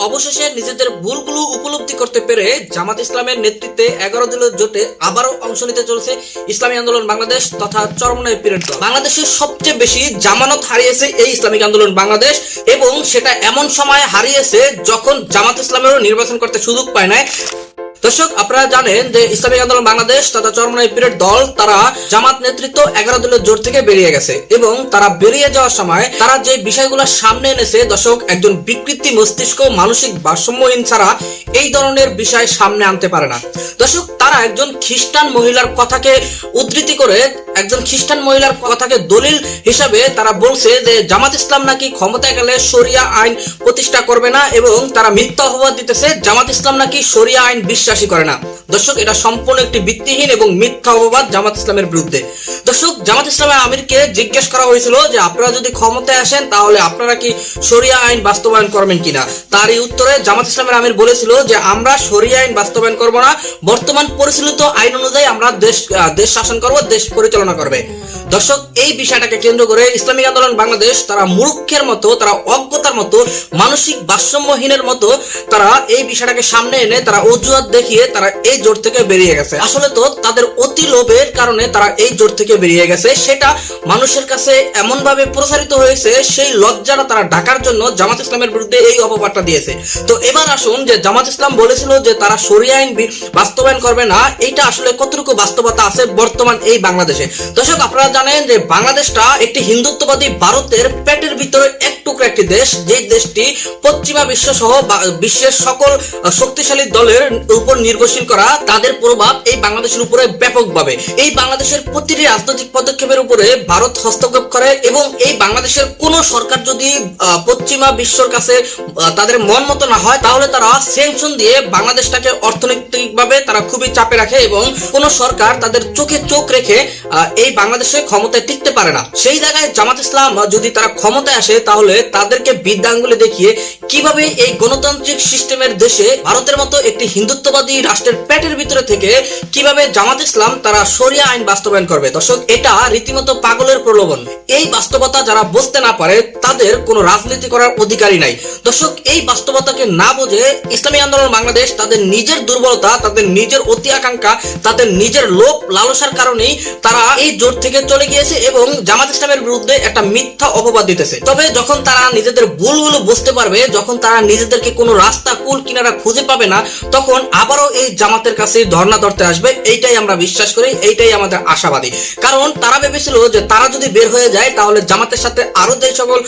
অবশেষে নিজেদের ভুলগুলো উপলব্ধি করতে পেরে জামাত ইসলামের নেতৃত্বে 11 দলীয় জোটে আবারও অংশ নিতে চলছে ইসলামী আন্দোলন বাংলাদেশ তথা চরমনাই পিরিয়ড দল। বাংলাদেশের সবচেয়ে বেশি জামানত হারিয়েছে এই ইসলামিক আন্দোলন বাংলাদেশ, এবং সেটা এমন সময় হারিয়েছে যখন জামাত ইসলামেরও নির্বাচন করতে সুযোগ পায় না। দর্শক, আপনারা জানেন যে ইসলামিক আন্দোলন বাংলাদেশ তথা চরমনাই পিরিয়ড দল তারা জামাত নেতৃত্ব 11 দলীয় জোট থেকে বেরিয়ে গেছে, এবং তারা বেরিয়ে যাওয়ার সময় তারা যে বিষয়গুলো সামনে এনেছে, দর্শক, একজন বিকৃতি মস্তিষ্ক মানসিক ভারসাম্যহীন ছাড়া এই ধরনের বিষয় সামনে আনতে পারে না। দর্শক, তারা একজন খ্রিস্টান মহিলার কথাকে উদ্ধৃতি করে একজন খ্রিস্টান মহিলার কথাকে দলিল হিসাবে তারা বলছে যে জামাত ইসলাম নাকি ক্ষমতায় গেলে শরিয়া আইন প্রতিষ্ঠা করবে না, এবং তারা মিথ্যা অপবাদ দিতেছে জামাত ইসলাম নাকি শরিয়া আইন বিশ্বাসী করে না। দর্শক, এটা সম্পূর্ণ একটি ভিত্তিহীন এবং মিথ্যা অপবাদ জামাত ইসলামের বিরুদ্ধে। দর্শক, জামাত ইসলামের আমিরকে জিজ্ঞেস করা হয়েছিল যে আপনারা যদি ক্ষমতায় আসেন তাহলে আপনারা কি শরিয়া আইন বাস্তবায়ন করবেন কিনা। তার এই উত্তরে জামাত ইসলামের আমির বলেছিল যে আমরা শরিয়া আইন বাস্তবায়ন করব না, বর্তমান পরিচালিত আইন অনুযায়ী আমরা দেশ শাসন করব, দেশ পরিচালনা করবে। দর্শক, এই বিষয়টাকে কেন্দ্র করে ইসলামিক আন্দোলন বাংলাদেশ তারা মূর্খের মতো, তারা অজ্ঞতার মতো, মানসিক ভারসাম্যহীনের মতো তারা এই বিষয়টাকে সামনে এনে তারা অজুহাত দেখিয়ে তারা এই জোট থেকে বেরিয়ে গেছে। আসলে তো তাদের অতি লোভের কারণে তারা এই জোট থেকে বেরিয়ে গেছে, সেটা মানুষের কাছে এমন ভাবে প্রসারিত হয়েছে, সেই লজ্জাটা তারা ঢাকার জন্য জামাত ইসলামের বিরুদ্ধে এই অপবাদটা দিয়েছে। তো এবার আসুন, যে জামাত ইসলাম বলেছিল যে তারা শরিয়া আইন বাস্তবায়ন করবে না, এইটা আসলে কতটুকু বাস্তবতা আছে বর্তমান এই বাংলাদেশে। দর্শক, আপনারা জানেন যে বাংলাদেশটা একটি হিন্দুত্ববাদী ভারতের পেটের ভিতরে এক টুকরা একটি দেশ, যে দেশটি পশ্চিমা বিশ্ব সহ বিশ্বের সকল শক্তিশালী দলের উপর নির্ভরশীল করা, তাদের প্রভাব এই বাংলাদেশের উপরে ব্যাপকভাবে। এই বাংলাদেশের প্রতিটি রাজনৈতিক পদক্ষেপের উপরে ভারত হস্তক্ষেপ করে, এবং এই বাংলাদেশের কোন সরকার যদি পশ্চিমা বিশ্বর কাছে তাদের মন মতো না হয় তাহলে তারা স্যাংশন দিয়ে বাংলাদেশটাকে অর্থনৈতিকভাবে তারা খুবই চাপে রাখে, এবং কোন সরকার তাদের চোখে চোখ রেখে এই বাংলাদেশে ক্ষমতায় টিকতে পারে না। সেই জায়গায় জামাত ইসলাম যদি তারা ক্ষমতায় আসে তাহলে তাদেরকে বিদ্যাঙ্গুলি দেখিয়ে কিভাবে এই গণতান্ত্রিক সিস্টেমের দেশে ভারতের মতো একটি হিন্দুত্ববাদী রাষ্ট্রের পেটের ভিতরে থেকে কিভাবে জামাত ইসলাম তারা শরিয়া আইন বাস্তবায়ন করবে। দর্শক, এটা রীতিমতো পাগলের প্রলোভন। এই বাস্তবতা যারা বুঝতে না পারে তাদের কোনো রাজনীতি করার অধিকারই নাই। দর্শক, এই বাস্তবতাকে না বুঝে ইসলামী আন্দোলন বাংলাদেশ তাদের নিজের দুর্বলতা, তাদের নিজের অতি আকাঙ্ক্ষা, তাদের নিজের লোভ লালসার কারণেই তারা এই জোট থেকে চলে গিয়েছে এবং জামাত ইসলামের বিরুদ্ধে একটা মিথ্যা অপবাদ দিতেছে। তবে যখন তারা নিজেদের ভুলগুলো বুঝতে পারবে, যখন তারা নিজেদেরকে কোনো রাস্তা কুল কিনারা খুঁজে পাবে না, তখন আবারও এই জামাতের কাছে ধর্ণা ধরতে আসবে। এইটাই আমরা বিশ্বাস করি, এইটাই আমাদের আশাবাদী। কারণ তারা ভেবেছিল যে তারা যদি বের হয়ে যায় তাহলে জামাতের সাথে আরো যে সকল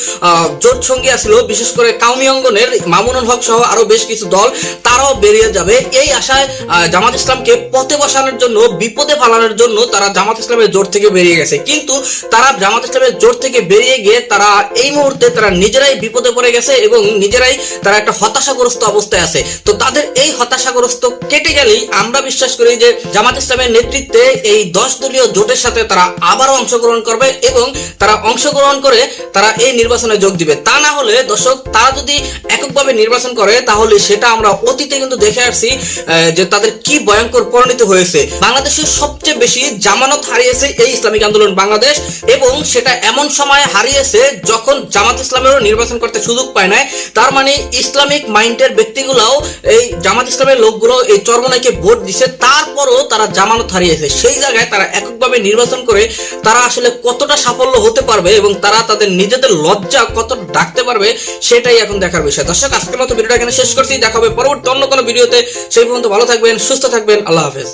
জোট সঙ্গী আছিল, বিশেষ করে কাউমি অঙ্গনের মামুনুল হক সহ আরো বেশ কিছু দল, তারাও বেরিয়ে যাবে। এই আশায় জামাত ইসলামকে পথে বসানোর জন্য, বিপদে ফালানোর জন্য তারা জামাত ইসলামের জোট থেকে বেরিয়ে গেছে। কিন্তু তারা জামাত ইসলামের জোট থেকে বেরিয়ে গিয়ে তারা এই মুহূর্তে তারা নিজেরাই বিপদে পড়ে গেছে, এবং নিজেরাই তারা একটা হতাশাগ্রস্ত অবস্থায় আছে। তো তাদের এই হতাশাগ্রস্ত কেটে গেলেই আমরা বিশ্বাস করি যে জামাত ইসলামের নেতৃত্বে এই 10 দলীয় জোটের সাথে তারা আবারও অংশগ্রহণ করবে, এবং তারা অংশগ্রহণ করে তারা এই নির্বাচনে যোগ দিবে। তা না হলে দর্শক, তারা যদি এককভাবে নির্বাচন করে তাহলে সেটা আমরা অতীতে কিন্তু দেখে আসছি যে তাদের কি ভয়ঙ্কর পরিণতি হয়েছে। বাংলাদেশের সবচেয়ে বেশি জামানত হারিয়েছে এই ইসলামিক আন্দোলন বাংলাদেশ, এবং সেটা এমন সময় হারিয়েছে যখন জামাত ইসলামেরও নির্বাচন করতে সুযোগ পায় না। তার মানে ইসলামিক মাইন্ডের ব্যক্তিগুলোও এই জামাত ইসলামের লোকগুলো এই চরমনাইকে ভোট দিছে, তারপরও তারা জামানত হারিয়েছে। সেই জায়গায় তারা এককভাবে নির্বাচন করে তারা আসলে কতটা সাফল্য হতে পারবে এবং তারা তাদের নিজেদের লজ্জা কত ডাকতে পারবে, সেটাই এখন দেখার বিষয়। দর্শক, আজকের মতো ভিডিওটা এখানে শেষ করছি। দেখা হবে পরবর্তী অন্য কোনো ভিডিওতে। সেই পর্যন্ত ভালো থাকবেন, সুস্থ থাকবেন। আল্লাহ হাফেজ।